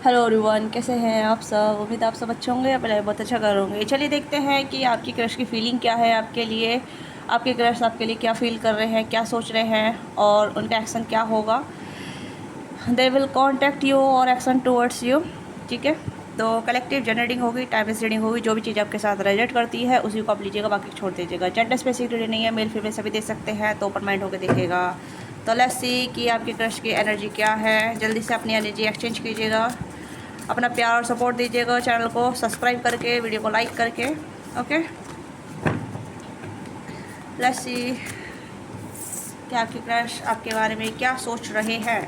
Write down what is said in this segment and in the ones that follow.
Hello everyone, कैसे हैं आप सब। उम्मीद आप सब अच्छे होंगे, अपने बहुत अच्छा करोगे। चलिए देखते हैं कि आपकी क्रश की फीलिंग क्या है आपके लिए। आपके क्रश आपके लिए क्या फील कर रहे हैं, क्या सोच रहे हैं और उनका एक्शन क्या होगा। दे विल कॉन्टेक्ट यू और एक्शन टूवर्ड्स यू। ठीक है, तो कलेक्टिव जनरेटिंग होगी, टाइमलेस रीडिंग होगी। जो भी चीज़ आपके साथ रिलेट करती है उसी को आप लीजिएगा, बाकी छोड़ दीजिएगा। जेंडर स्पेसिफिक रीडिंग नहीं है, मेल फीमेल सभी दे सकते हैं, तो ओपन माइंड होकर देखिएगा। तो लेट्स सी कि आपकी क्रश की एनर्जी क्या है। जल्दी से अपनी एनर्जी एक्सचेंज कीजिएगा, अपना प्यार और सपोर्ट दीजिएगा। चैनल को सब्सक्राइब करके, वीडियो को लाइक करके। ओके, लेट्स सी कि आपकी क्रश आपके बारे में क्या सोच रहे हैं।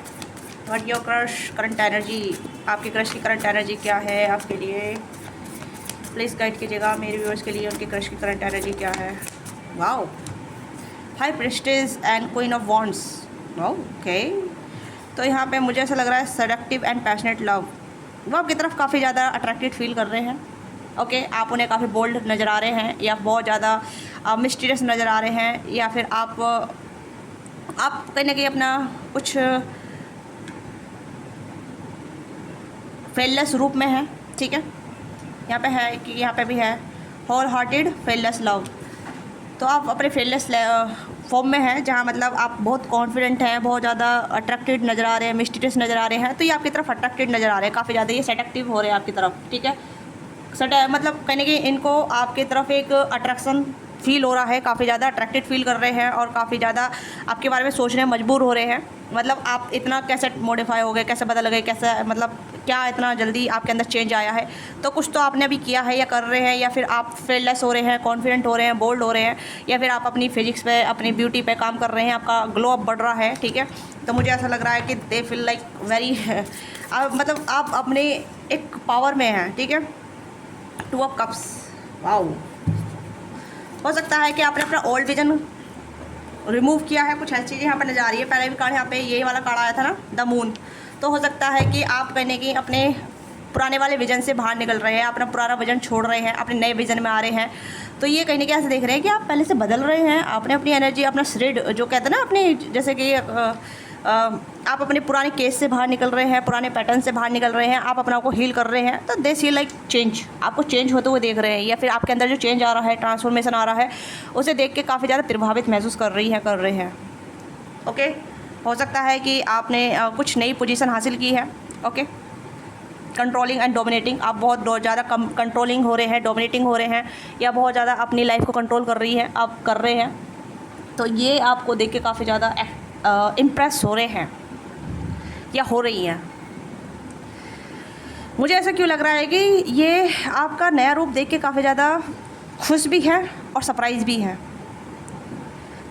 What your crush current energy. आपके क्रश की करंट एनर्जी क्या है आपके लिए। प्लीज़ गाइड कीजिएगा मेरे व्यूअर्स के लिए, उनके क्रश की करंट एनर्जी क्या है। Wow, high Prestige and queen of wands. Wow, okay. तो यहाँ पे मुझे ऐसा लग रहा है सेडक्टिव एंड पैशनेट लव। वो आपकी तरफ काफ़ी ज़्यादा अट्रैक्टेड फील कर रहे हैं। ओके, आप उन्हें काफ़ी बोल्ड नज़र आ रहे हैं, या बहुत ज़्यादा मिस्टीरियस नज़र आ रहे हैं, या फिर आप कहीं ना कहीं अपना कुछ फेललेस रूप में है। ठीक है, यहाँ पे है कि यहाँ पे भी है होल हार्टेड फेललेस लव। तो आप अपने फेललेस फॉर्म में हैं, जहाँ मतलब आप बहुत कॉन्फिडेंट हैं, बहुत ज़्यादा अट्रैक्टेड नज़र आ रहे हैं, मिस्टीरियस नज़र आ रहे हैं। तो ये आपकी तरफ अट्रैक्टेड नज़र आ रहे हैं काफ़ी ज़्यादा, ये सेडक्टिव हो रहे हैं आपकी तरफ। ठीक है, मतलब कहने कि इनको आपकी तरफ एक अट्रैक्शन फील हो रहा है, काफ़ी ज़्यादा अट्रैक्टेड फील कर रहे हैं और काफ़ी ज़्यादा आपके बारे में सोचने मजबूर हो रहे हैं। मतलब आप इतना कैसे मॉडिफाई हो गए, कैसे बदल गए, कैसे मतलब क्या इतना जल्दी आपके अंदर चेंज आया है। तो कुछ तो आपने अभी किया है या कर रहे हैं, या फिर आप फेयरलेस हो रहे हैं, कॉन्फिडेंट हो रहे हैं, बोल्ड हो रहे हैं, या फिर आप अपनी फिजिक्स पे, अपनी ब्यूटी पे काम कर रहे हैं, आपका ग्लो अप बढ़ रहा है। ठीक है, तो मुझे ऐसा लग रहा है कि दे फील लाइक वेरी मतलब आप अपने एक पावर में हैं। ठीक है, टू ऑफ कप्स। वाओ, हो सकता है कि आपने अपना ओल्ड विजन रिमूव किया है, कुछ ऐसी चीज़ें यहाँ पर नजर आ रही है। पहले भी कार्ड यहाँ पे यही वाला कार्ड आया था ना, द मून। तो हो सकता है कि आप कहने की अपने पुराने वाले विजन से बाहर निकल रहे हैं, अपना पुराना विजन छोड़ रहे हैं, अपने नए विजन में आ रहे हैं। तो ये कहने के ऐसे देख रहे हैं कि आप पहले से बदल रहे हैं। आपने अपनी एनर्जी, अपना श्रेड जो कहते हैं ना, अपनी जैसे कि आप अपने पुराने केस से बाहर निकल रहे हैं, पुराने पैटर्न से बाहर निकल रहे हैं, आप अपना को हील कर रहे हैं। तो दे सी लाइक चेंज, आपको चेंज होते हुए देख रहे हैं, या फिर आपके अंदर जो चेंज आ रहा है, ट्रांसफॉर्मेशन आ रहा है, उसे देख के काफ़ी ज़्यादा प्रभावित महसूस कर रहे हैं। ओके, हो सकता है कि आपने कुछ नई पोजीशन हासिल की है। ओके, कंट्रोलिंग एंड डोमिनेटिंग, आप बहुत ज़्यादा कंट्रोलिंग हो रहे हैं, डोमिनेटिंग हो रहे हैं, या बहुत ज़्यादा अपनी लाइफ को कंट्रोल कर रही है, आप कर रहे हैं। तो ये आपको देख के काफ़ी ज़्यादा इम्प्रेस हो रहे हैं या हो रही हैं। मुझे ऐसा क्यों लग रहा है कि ये आपका नया रूप देख के काफ़ी ज़्यादा खुश भी है और सरप्राइज़ भी है,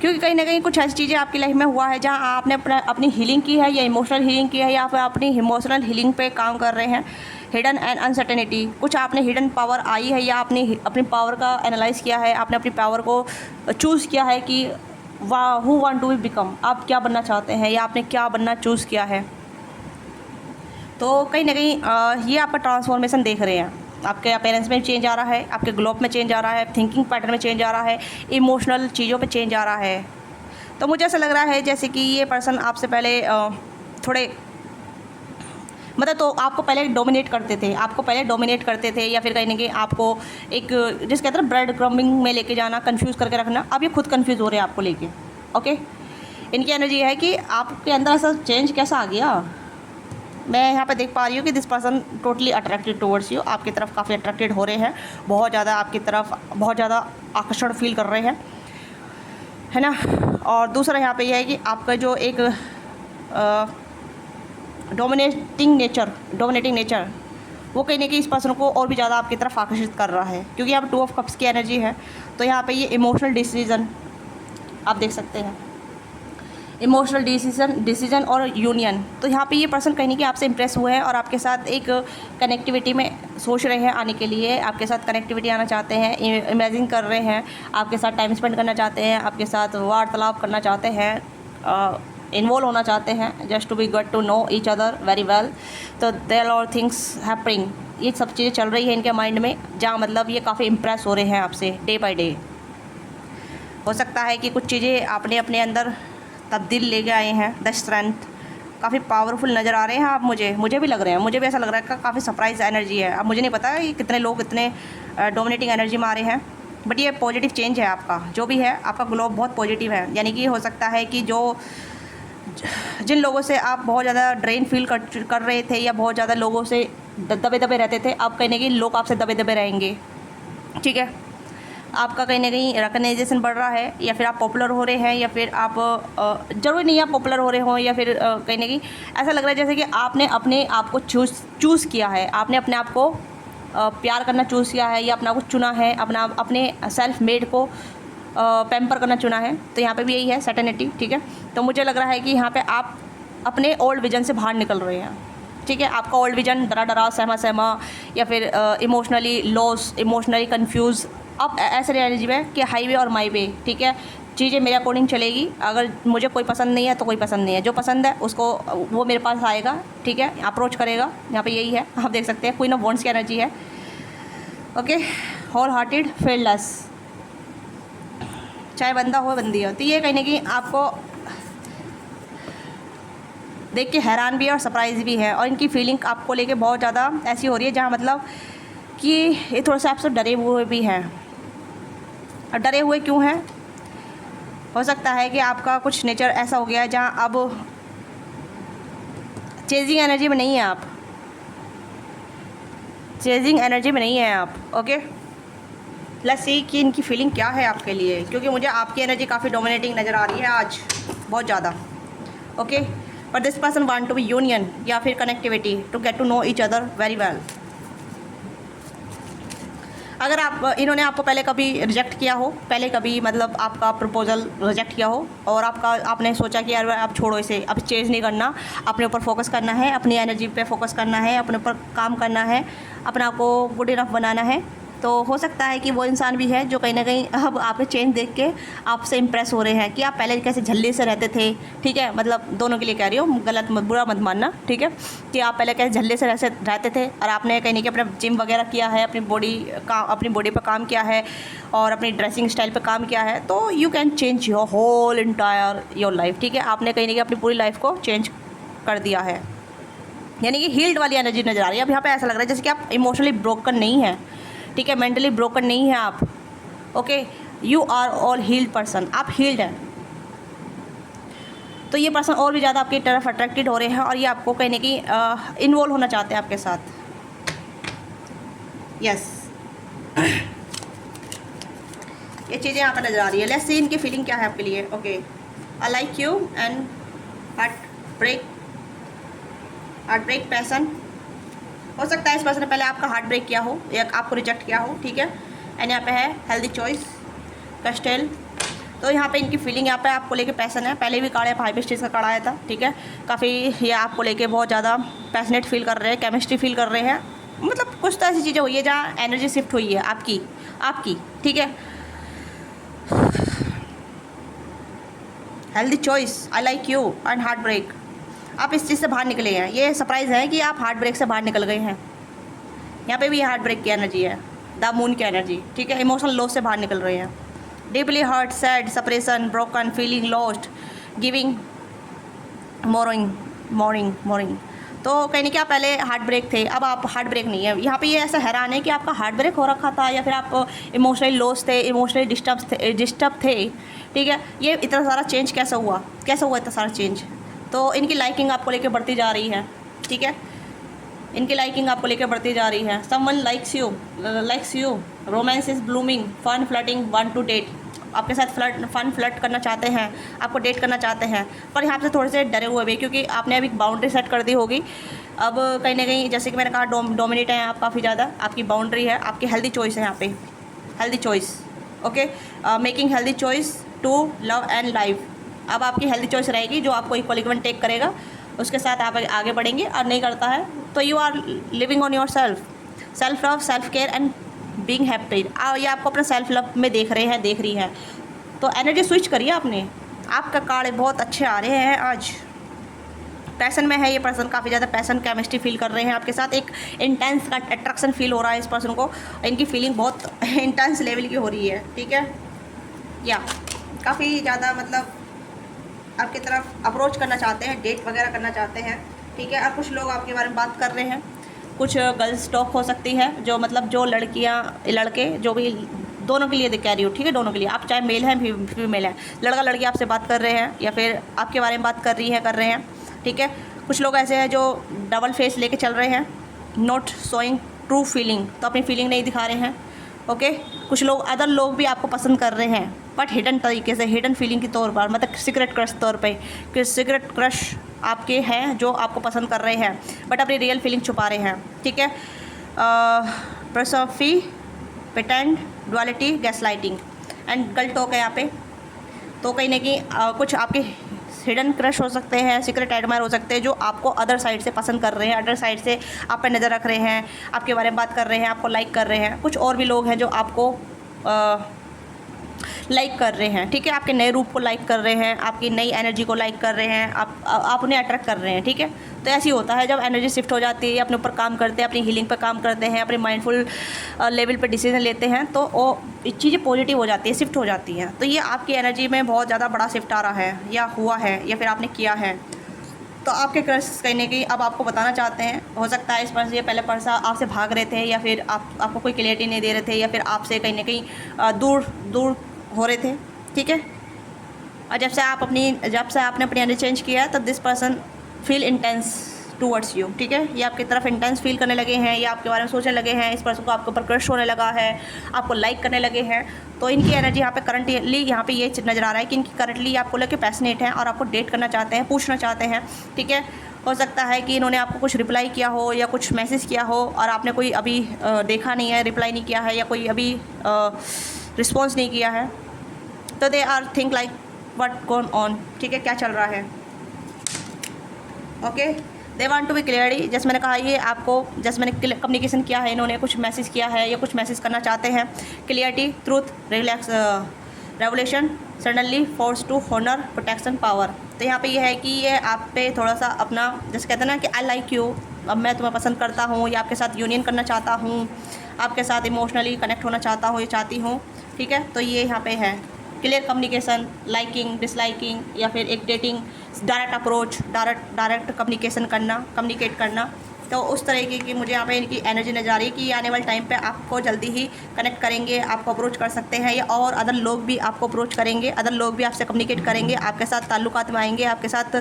क्योंकि कहीं ना कहीं कुछ ऐसी चीज़ें आपकी लाइफ में हुआ है जहाँ आपने अपनी हीलिंग की है, या इमोशनल हीलिंग की है, या फिर अपनी इमोशनल हीलिंग पे काम कर रहे हैं। हिडन एंड अनसर्टेनिटी, कुछ आपने हिडन पावर आई है, या आपने अपनी पावर का एनालाइज़ किया है, आपने अपनी पावर को चूज़ किया है कि who want to be become, आप क्या बनना चाहते हैं, या आपने क्या बनना चूज़ किया है। तो कहीं ना कहीं ये आपका ट्रांसफॉर्मेशन देख रहे हैं। आपके अपेरेंस में चेंज आ रहा है, आपके ग्लो में चेंज आ रहा है, थिंकिंग पैटर्न में चेंज आ रहा है, इमोशनल चीज़ों पे चेंज आ रहा है। तो मुझे ऐसा लग रहा है जैसे कि ये पर्सन आपसे पहले थोड़े मतलब, तो आपको पहले डोमिनेट करते थे, या फिर कहीं ना कहीं आपको एक जिस कहते हैं ब्रेड क्रम्बिंग में लेके जाना, कंफ्यूज करके रखना। अब ये खुद कंफ्यूज हो रहे हैं आपको लेके। ओके, इनकी एनर्जी है कि आपके अंदर ऐसा चेंज कैसा आ गया। मैं यहाँ पे देख पा रही हूँ कि this person totally attracted towards you, आपकी तरफ काफ़ी अट्रैक्टेड हो रहे हैं, बहुत ज़्यादा आपकी तरफ बहुत ज़्यादा आकर्षण फील कर रहे हैं, है ना। और दूसरा यहाँ पे यह है कि आपका जो एक डोमिनेटिंग नेचर वो कहीं ना कहीं इस पर्सन को और भी ज़्यादा आपकी तरफ आकर्षित कर रहा है, क्योंकि यहाँ पर 2 ऑफ कप्स की एनर्जी है। तो यहाँ पे ये इमोशनल डिसीजन आप देख सकते हैं, इमोशनल डिसीजन और यूनियन। तो यहाँ पे ये पर्सन कहीं ना कहीं आपसे इंप्रेस हुए हैं और आपके साथ एक कनेक्टिविटी में सोच रहे हैं आने के लिए, आपके साथ कनेक्टिविटी आना चाहते हैं, इमेजिन कर रहे हैं, आपके साथ टाइम स्पेंड करना चाहते हैं, आपके साथ वार्तालाप करना चाहते हैं, इन्वॉल्व होना चाहते हैं, just to be get to know each other very well. तो देयर ऑल थिंग्स हैपनिंग, ये सब चीज़ें चल रही है इनके माइंड में, जहाँ मतलब ये काफ़ी इंप्रेस हो रहे हैं आपसे डे बाय डे। हो सकता है कि कुछ चीज़ें आपने अपने अंदर तब्दील लेके आए हैं, द स्ट्रेंथ, काफ़ी पावरफुल नज़र आ रहे हैं आप। मुझे भी लग रहे हैं, मुझे भी ऐसा लग रहा है कि काफ़ी सरप्राइज एनर्जी है। अब मुझे नहीं पता ये कितने लोग इतने डोमिनेटिंग एनर्जी में आ रहे हैं, बट ये पॉजिटिव चेंज है आपका, जो भी है आपका ग्लो बहुत पॉजिटिव है। यानी कि हो सकता है कि जिन लोगों से आप बहुत ज़्यादा ड्रेन फील कर रहे थे या बहुत ज़्यादा लोगों से दबे दबे रहते थे, आप कहीं ना कहीं लोग आपसे दबे दबे रहेंगे, ठीक है। आपका कहीं ना कहीं रिकग्नाइजेशन बढ़ रहा है, या फिर आप पॉपुलर हो रहे हैं, या फिर आप ज़रूरी नहीं आप पॉपुलर हो रहे हों, या फिर कहीं ना कहीं ऐसा लग रहा है जैसे कि आपने अपने आप को चूज़ किया है, आपने अपने आप को प्यार करना चूज़ किया है, या अपना को चुना है, अपने सेल्फ मेड को पैम्पर करना चुना है। तो यहाँ पे भी यही है सर्टेनिटी, ठीक है। तो मुझे लग रहा है कि यहाँ पे आप अपने ओल्ड विजन से बाहर निकल रहे हैं, ठीक है। आपका ओल्ड विजन डरा सहमा या फिर इमोशनली लॉस, इमोशनली कंफ्यूज, अब ऐसे एनर्जी में कि हाईवे और माई वे, ठीक है। चीज़ें मेरे अकॉर्डिंग चलेगी, अगर मुझे कोई पसंद नहीं है तो कोई पसंद नहीं है, जो पसंद है उसको वो मेरे पास आएगा, ठीक है, अप्रोच करेगा। यहाँ पे यही है, आप देख सकते हैं क्वीन ऑफ वॉन्ड्स की एनर्जी है, ओके। होल हार्टेड, फेयरलेस, चाहे बंदा हो बंदी हो। तो ये कहीं ना कहीं आपको देख के हैरान भी है और सरप्राइज़ भी है, और इनकी फीलिंग आपको लेके बहुत ज़्यादा ऐसी हो रही है जहाँ मतलब कि ये थोड़ा सा आपसे डरे हुए भी हैं। और डरे हुए क्यों हैं? हो सकता है कि आपका कुछ नेचर ऐसा हो गया है जहाँ अब चेजिंग एनर्जी में नहीं है आप, चेजिंग एनर्जी में नहीं है आप, ओके। लेट्स सी कि इनकी फीलिंग क्या है आपके लिए, क्योंकि मुझे आपकी एनर्जी काफ़ी डोमिनेटिंग नज़र आ रही है आज बहुत ज़्यादा, okay. But this person want to be union या फिर connectivity to get to know each other very well. अगर इन्होंने आपको पहले कभी रिजेक्ट किया हो, पहले कभी मतलब आपका प्रपोजल रिजेक्ट किया हो, और आपने सोचा कि यार आप छोड़ो इसे, अब चेंज नहीं करना, अपने ऊपर फोकस करना है, अपनी एनर्जी पे फोकस करना है, अपने ऊपर काम करना है, अपने आप को गुड इनफ बनाना है, तो हो सकता है कि वो इंसान भी है जो कहीं ना कहीं अब आपके चेंज देख के आपसे इम्प्रेस हो रहे हैं कि आप पहले कैसे झल्ले से रहते थे, ठीक है। मतलब दोनों के लिए कह रही हूँ, गलत बुरा मत मानना, ठीक है, कि आप पहले कैसे झल्ले से रहते थे, और आपने कहीं ना कहीं अपना जिम वगैरह किया है, अपनी बॉडी पर काम किया है, और अपनी ड्रेसिंग स्टाइल पर काम किया है, तो you can change your whole entire your life, ठीक है। आपने कहीं ना कहीं अपनी पूरी लाइफ को चेंज कर दिया है, यानी कि हील्ड वाली एनर्जी नज़र आ रही है। अब यहाँ पे ऐसा लग रहा है जैसे कि आप इमोशनली ब्रोकन नहीं है, ठीक है, मेंटली ब्रोकन नहीं है आप, okay. You are all healed person, आप हील्ड हैं। तो ये पर्सन और भी ज़्यादा आपकी तरफ अट्रैक्टेड हो रहे हैं, और ये आपको कहीं ना कहीं इन्वॉल्व होना चाहते हैं आपके साथ, यस। ये चीज़ें यहाँ पर नज़र आ रही है। लेट्स सी इनकी फीलिंग क्या है आपके लिए, okay. I like you and heart break passion. हो सकता है इस पर्सन ने पहले आपका हार्ट ब्रेक किया हो या आपको रिजेक्ट किया हो, ठीक है। एंड यहाँ पे है हेल्दी चॉइस, कस्टेल। तो यहाँ पे इनकी फीलिंग यहाँ पे आपको लेके पैसन है, पहले भी कार्ड हाई स्टेज का कार्ड आया था, ठीक है। काफ़ी ये आपको लेके बहुत ज़्यादा पैशनेट फील कर रहे हैं, केमिस्ट्री फील कर रहे हैं, मतलब कुछ तो ऐसी चीज़ें हुई है जहाँ एनर्जी शिफ्ट हुई है आपकी, ठीक है। Healthy choice, I like you and heart break. आप इस चीज़ से बाहर निकले हैं, ये सरप्राइज़ है कि आप हार्ट ब्रेक से बाहर निकल गए हैं। यहाँ पे भी हार्ट ब्रेक की एनर्जी है, द मून की एनर्जी, ठीक है। इमोशनल लॉस से बाहर निकल रहे हैं, deeply hurt, sad, separation, broken, feeling lost, giving, mourning. तो कहीं नहीं कि आप पहले हार्ट ब्रेक थे, अब आप हार्ट ब्रेक नहीं है। यहाँ पे ये ऐसा हैरान है कि आपका हार्ट ब्रेक हो रखा था, या फिर आप इमोशनली लॉस थे, इमोशनली डिस्टर्ब थे, ठीक है। ये इतना सारा चेंज कैसा हुआ इतना सारा चेंज? तो इनकी लाइकिंग आपको लेके बढ़ती जा रही है, ठीक है। इनकी लाइकिंग आपको लेके बढ़ती जा रही है। Someone likes you, romance is blooming, fun flirting, want to date. आपके साथ फन फ्लर्ट करना चाहते हैं, आपको डेट करना चाहते हैं, पर यहाँ से थोड़े से डरे हुए भी, क्योंकि आपने अभी बाउंड्री सेट कर दी होगी। अब कहीं ना कहीं जैसे कि मैंने कहा डोमिनेट हैं आप काफ़ी ज़्यादा, आपकी बाउंड्री है, आपकी हेल्दी चॉइस है यहाँ पे, healthy choice, okay. Making healthy choice to love and life. अब आपकी हेल्दी चॉइस रहेगी जो आपको इक्वल टेक करेगा, उसके साथ आप आगे बढ़ेंगे। और नहीं करता है तो you are living on your self love, self care and being happy. ये आपको अपना सेल्फ लव में देख रही हैं। तो एनर्जी स्विच करिए आपने, आपका कार्ड बहुत अच्छे आ रहे हैं आज। पैसन में है ये पर्सन, काफ़ी ज़्यादा पैसन केमिस्ट्री फील कर रहे हैं आपके साथ, एक इंटेंस का अट्रैक्शन फील हो रहा है इस पर्सन को, इनकी फीलिंग बहुत इंटेंस लेवल की हो रही है, ठीक है। या काफ़ी ज़्यादा मतलब आपकी तरफ अप्रोच करना चाहते हैं, डेट वगैरह करना चाहते हैं, ठीक है। और कुछ लोग आपके बारे में बात कर रहे हैं, कुछ गर्ल्स टॉक हो सकती है, जो मतलब जो लड़कियां लड़के जो भी, दोनों के लिए कह रही हूँ, ठीक है, दोनों के लिए, आप चाहे मेल हैं फीमेल हैं, लड़का लड़की आपसे बात कर रहे हैं या फिर आपके बारे में बात कर रही है, कर रहे हैं, ठीक है। कुछ लोग ऐसे हैं जो डबल फेस लेके चल रहे हैं, नॉट शोइंग ट्रू फीलिंग, तो अपनी फीलिंग नहीं दिखा रहे हैं, ओके। कुछ लोग अदर लोग भी आपको पसंद कर रहे हैं, बट हिडन तरीके से, हिडन फीलिंग के तौर पर, मतलब सीक्रेट क्रश तौर पे, कि सीक्रेट क्रश आपके हैं जो आपको पसंद कर रहे हैं, बट अपनी रियल फीलिंग छुपा रहे हैं, ठीक है। परसोफी, पेटेंट, डुअलिटी, गैसलाइटिंग एंड गल टॉक है यहाँ पे। तो कहीं ना कहीं कुछ आपके हिडन क्रश हो सकते हैं, सीक्रेट एडमायर हो सकते हैं, जो आपको अदर साइड से पसंद कर रहे हैं, अदर साइड से आप पे नज़र रख रहे हैं, आपके बारे में बात कर रहे हैं, आपको लाइक कर रहे हैं। कुछ और भी लोग हैं जो आपको लाइक कर रहे हैं, ठीक है, आपके नए रूप को लाइक कर रहे हैं, आपकी नई एनर्जी को लाइक कर रहे हैं, आप उन्हें अट्रैक्ट कर रहे हैं, ठीक है। तो ऐसे ही होता है जब एनर्जी शिफ्ट हो जाती है, अपने ऊपर काम करते हैं, अपनी हीलिंग पर काम करते हैं, अपने माइंडफुल लेवल पर डिसीजन लेते हैं, तो वो चीज़ें पॉजिटिव हो जाती है, शिफ्ट हो जाती हैं। तो ये आपकी एनर्जी में बहुत ज़्यादा बड़ा शिफ्ट आ रहा है, या हुआ है, या फिर आपने किया है। तो आपके क्रश कहीं ना कहीं अब आपको बताना चाहते हैं, हो सकता है इस पर्सन या पहले पर्सन आपसे भाग रहे थे, या फिर आपको कोई क्लियरिटी नहीं दे रहे थे, या फिर आपसे कहीं ना कहीं दूर हो रहे थे, ठीक है। और जब से आपने अपनी एनर्जी चेंज किया, तब this person feel intense towards you, ठीक है। ये आपकी तरफ इंटेंस फील करने लगे हैं, या आपके बारे में सोचने लगे हैं, इस पर्सन को आपके ऊपर क्रश होने लगा है, आपको लाइक करने लगे हैं। तो इनकी एनर्जी यहाँ पे करंटली यहाँ पे ये नज़र आ रहा है कि इनकी करंटली आपको लेके पैशनेट हैं और आपको डेट करना चाहते हैं, पूछना चाहते हैं, ठीक है। हो सकता है कि इन्होंने आपको कुछ रिप्लाई किया हो या कुछ मैसेज किया हो और आपने कोई अभी देखा नहीं है, रिप्लाई नहीं किया है, या कोई अभी रिस्पॉन्स नहीं किया है। तो they are think like what gone on, ठीक है, क्या चल रहा है, okay. They want to be clarity, जैसे मैंने कहा, ये आपको जैसे मैंने कम्युनिकेशन किया है, इन्होंने कुछ मैसेज किया है या कुछ मैसेज करना चाहते हैं। Clarity, truth, relax, revolution, suddenly, force to, honour, protection, power. तो यहाँ पे ये है कि ये आप पे थोड़ा सा अपना, जैसे कहते हैं ना कि आई लाइक यू, अब मैं तुम्हें पसंद करता हूँ, या आपके साथ यूनियन करना चाहता हूँ, आपके साथ इमोशनली कनेक्ट होना चाहता हूँ या चाहती हूँ, ठीक है। तो ये यहाँ पे है क्लियर कम्युनिकेशन, लाइकिंग, डिसलाइकिंग, या फिर एक dating, direct approach, direct communication करना, कम्युनिकेट करना। तो उस तरीके की मुझे यहाँ पे इनकी एनर्जी नजर आ रही है कि आने वाले टाइम पे आपको जल्दी ही कनेक्ट करेंगे, आपको अप्रोच कर सकते हैं, या और अदर लोग भी आपको अप्रोच करेंगे, अदर लोग भी आपसे कम्युनिकेट करेंगे, आपके साथ ताल्लुकात में आएंगे, आपके साथ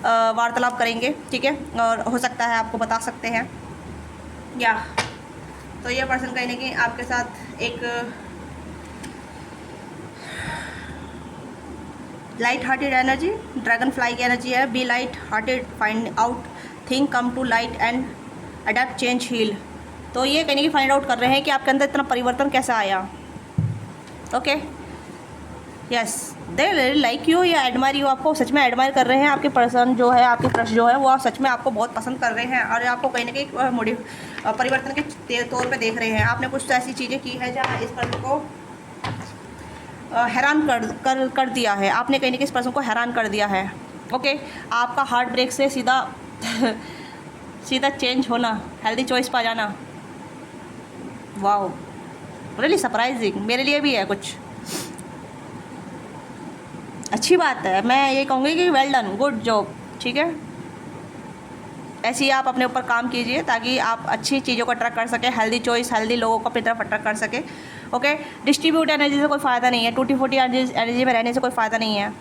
वार्तालाप करेंगे, ठीक है। और हो सकता है आपको बता सकते हैं या तो ये पर्सन कहीं ना कहीं आपके साथ एक light hearted energy, dragonfly की एनर्जी है। Be light hearted, find out think, come to light and adapt, change, heal. तो ये कहीं ना कहीं फाइंड आउट कर रहे हैं कि आपके अंदर इतना परिवर्तन कैसे आया, okay. Yes, they like you या एडमायर यू, आपको सच में एडमायर कर रहे हैं। आपके पर्सन जो है, आपके क्रश जो है, वो सच में आपको बहुत पसंद कर रहे हैं और आपको कहीं ना कहीं परिवर्तन के तौर पे देख रहे हैं। आपने कुछ तो ऐसी चीज़ें की है जहाँ इस पर्सन को हैरान कर दिया है, आपने कहीं ना कहीं इस पर्सन को हैरान कर दिया है, ओके। आपका हार्ट ब्रेक से सीधा सीधा चेंज होना, हेल्दी चॉइस पा जाना, वाओ, रियली सरप्राइजिंग, मेरे लिए भी है कुछ अच्छी बात है। मैं ये कहूँगी कि वेल डन, गुड जॉब, ठीक है। ऐसे ही आप अपने ऊपर काम कीजिए ताकि आप अच्छी चीज़ों को अट्रैक्ट कर सकें, हेल्दी चॉइस, हेल्दी लोगों को अपनी तरफ अट्रैक्ट कर सके, ओके। डिस्ट्रीब्यूट एनर्जी से कोई फ़ायदा नहीं है, टूटी फूटी एनर्जी में रहने से कोई फ़ायदा नहीं है।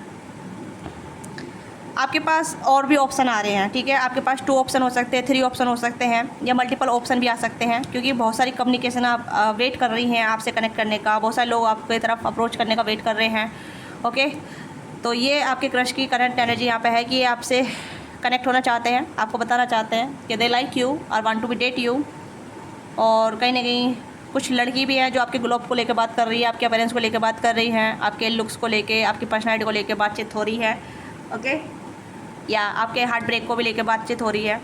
आपके पास और भी ऑप्शन आ रहे हैं, ठीक है। आपके पास 2 ऑप्शन हो सकते हैं, 3 ऑप्शन हो सकते हैं, या मल्टीपल ऑप्शन भी आ सकते हैं, क्योंकि बहुत सारी कम्युनिकेशन आप वेट कर रही हैं आपसे कनेक्ट करने का, बहुत सारे लोग आपकी तरफ अप्रोच करने का वेट कर रहे हैं, ओके। तो ये आपके क्रश की करंट एनर्जी यहाँ पे है कि ये आपसे कनेक्ट होना चाहते हैं, आपको बताना चाहते हैं कि दे लाइक यू और want to be date you. और कहीं ना कहीं कुछ लड़की भी है जो आपके ग्लोब को लेकर बात कर रही है, आपके अपीयरेंस को लेकर बात कर रही हैं, आपके लुक्स को लेके, आपकी पर्सनैलिटी को लेकर बातचीत हो रही है, ओके। या आपके हार्ट ब्रेक को भी लेकर बातचीत हो रही है।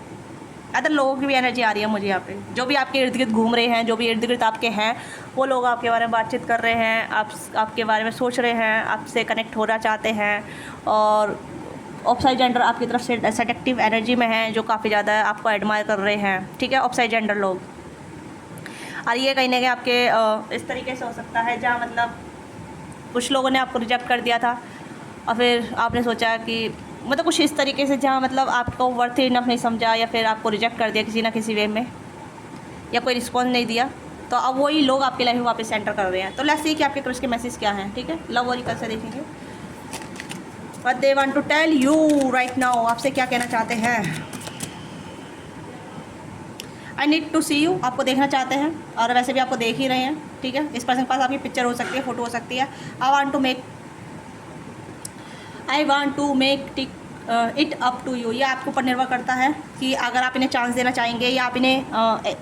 अदर लोगों की भी एनर्जी आ रही है मुझे यहाँ पे, जो भी आपके इर्द गिर्द घूम रहे हैं, जो भी इर्द गिर्द आपके हैं, वो लोग आपके बारे में बातचीत कर रहे हैं, आपके बारे में सोच रहे हैं, आपसे कनेक्ट होना चाहते हैं। और ऑपोजिट जेंडर आपकी तरफ से सेडक्टिव एनर्जी में है, जो काफ़ी ज़्यादा आपको एडमायर कर रहे हैं, ठीक है, ऑपोजिट जेंडर लोग। और ये कहीं ना कहीं आपके इस तरीके से हो सकता है जहाँ मतलब कुछ लोगों ने आपको रिजेक्ट कर दिया था, और फिर आपने सोचा कि मतलब कुछ इस तरीके से जहाँ मतलब आपको वर्थ इनफ नहीं समझा, या फिर आपको रिजेक्ट कर दिया किसी ना किसी वे में, या कोई रिस्पॉन्स नहीं दिया, तो अब वही लोग आपकी लाइफ में वापस एंटर कर रहे हैं। तो लेट्स सी कि आपके क्रश के मैसेज क्या हैं, ठीक है। लव और कल से देखेंगे what they want to tell you right now, आपसे क्या कहना चाहते हैं। I need to see you, आपको देखना चाहते हैं, और वैसे भी आपको देख ही रहे हैं, ठीक है। इस पर्सन के पास आपकी पिक्चर हो सकती है, फ़ोटो हो सकती है। I want to make it up to you, ये आपके ऊपर निर्भर करता है कि अगर आप इन्हें चांस देना चाहेंगे या आप इन्हें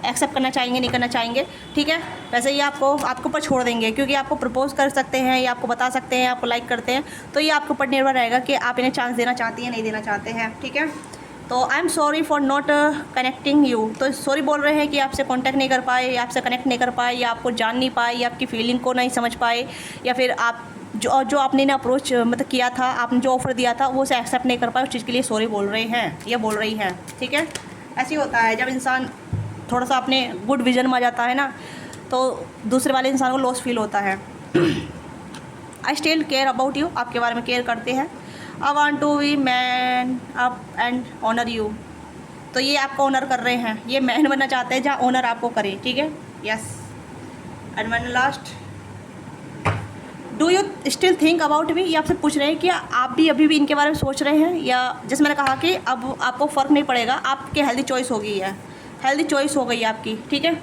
एक्सेप्ट करना चाहेंगे, नहीं करना चाहेंगे, ठीक है। वैसे ये आपके ऊपर छोड़ देंगे, क्योंकि आपको प्रपोज कर सकते हैं, या आपको बता सकते हैं, आपको लाइक करते हैं, तो ये आपके ऊपर निर्भर रहेगा कि आप इन्हें चांस देना चाहती हैं, नहीं देना चाहते हैं, ठीक है। तो I am sorry for not connecting you, तो सॉरी बोल रहे हैं कि आपसे कांटेक्ट नहीं कर पाए, या आपसे कनेक्ट नहीं कर पाए, या आपको जान नहीं पाए, या आपकी फीलिंग को नहीं समझ पाए, या फिर आप जो आपने ना अप्रोच मतलब किया था, आपने जो ऑफ़र दिया था वो उसे एक्सेप्ट नहीं कर पाए, उस चीज़ के लिए सॉरी बोल रहे हैं, ये बोल रही हैं, ठीक है। ऐसे ही होता है जब इंसान थोड़ा सा अपने गुड विजन में आ जाता है ना, तो दूसरे वाले इंसान को लॉस फील होता है। I still care about you, आपके बारे में केयर करते हैं। I want to be man up and honour you, तो ये आपको ऑनर कर रहे हैं, ये मैन बनना चाहते हैं जहाँ ऑनर आपको करे, ठीक है। Yes, and one last, do you still think about me, ये आपसे पूछ रहे हैं कि आप भी अभी भी इनके बारे में सोच रहे हैं, या जैसे मैंने कहा कि अब आपको फ़र्क नहीं पड़ेगा, आपकी हेल्दी चॉइस हो गई है, हेल्दी चॉइस हो गई है आपकी, ठीक है।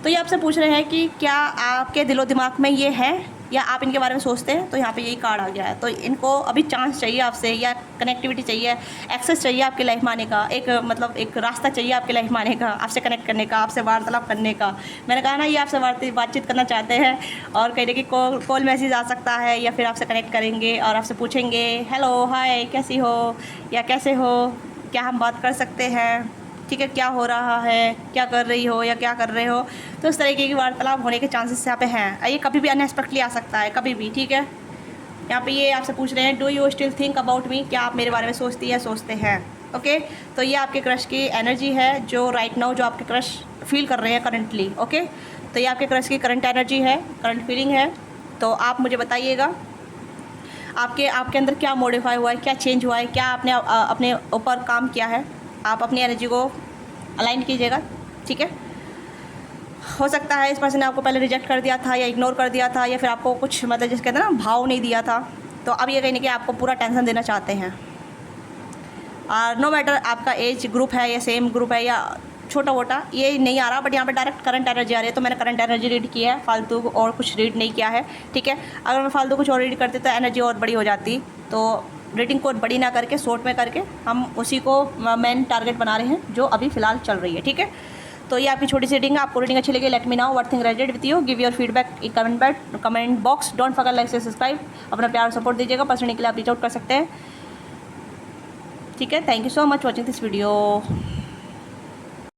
तो ये आपसे पूछ रहे हैं कि क्या आपके दिलो दिमाग में ये है, या आप इनके बारे में सोचते हैं, तो यहाँ पे यही कार्ड आ गया है। तो इनको अभी चांस चाहिए आपसे, या कनेक्टिविटी चाहिए, एक्सेस चाहिए आपकी लाइफ में आने का, एक मतलब एक रास्ता चाहिए आपकी लाइफ में आने का, आपसे कनेक्ट करने का, आपसे वार्तालाप करने का। मैंने कहा ना, ये आपसे बातचीत करना चाहते हैं, और कहीं ना कहीं कॉल मैसेज आ सकता है, या फिर आपसे कनेक्ट करेंगे और आपसे पूछेंगे हेलो हाय कैसी हो, या कैसे हो, क्या हम बात कर सकते हैं, ठीक है, क्या हो रहा है, क्या कर रही हो, या क्या कर रहे हो। तो इस तरीके की वार्तालाप होने के चांसेस यहाँ पे हैं। ये कभी भी अनएक्सपेक्टली आ सकता है, कभी भी, ठीक है। यहाँ पे ये आपसे पूछ रहे हैं do you still think about me, क्या आप मेरे बारे में सोचती है, सोचते हैं, ओके। तो ये आपके क्रश की एनर्जी है जो राइट नाउ जो आपके क्रश फील कर रहे हैं करंटली, ओके। तो ये आपके क्रश की करंट एनर्जी है, करंट फीलिंग है। तो आप मुझे बताइएगा आपके अंदर क्या मॉडिफाई हुआ है, क्या चेंज हुआ है, क्या आपने अपने ऊपर काम किया है। आप अपनी एनर्जी को अलाइन कीजिएगा, ठीक है। हो सकता है इस पर्सन ने आपको पहले रिजेक्ट कर दिया था, या इग्नोर कर दिया था, या फिर आपको कुछ मतलब जिस कहते हैं ना भाव नहीं दिया था, तो अब ये कहने कि आपको पूरा टेंशन देना चाहते हैं। और नो मैटर आपका एज ग्रुप है, या सेम ग्रुप है, या छोटा मोटा, ये नहीं आ रहा, बट यहाँ पे डायरेक्ट करंट एनर्जी आ रही है। तो मैंने करंट एनर्जी रीड किया है, फालतू और कुछ रीड नहीं किया है, ठीक है। अगर मैं फालतू कुछ और रीड करती तो एनर्जी और बड़ी हो जाती। तो रीडिंग को बड़ी ना करके शॉर्ट में करके हम उसी को मेन टारगेट बना रहे हैं जो अभी फ़िलहाल चल रही है, ठीक है। तो ये आपकी छोटी सी रीडिंग है। आपको रीडिंग अच्छी लगी, let me know what thing resonated with you, give your feedback comment box, don't forget like से सब्सक्राइब, अपना प्यार सपोर्ट दीजिएगा। पर्सनली के लिए आप रीच आउट कर सकते हैं, ठीक है। Thank you so much watching this video.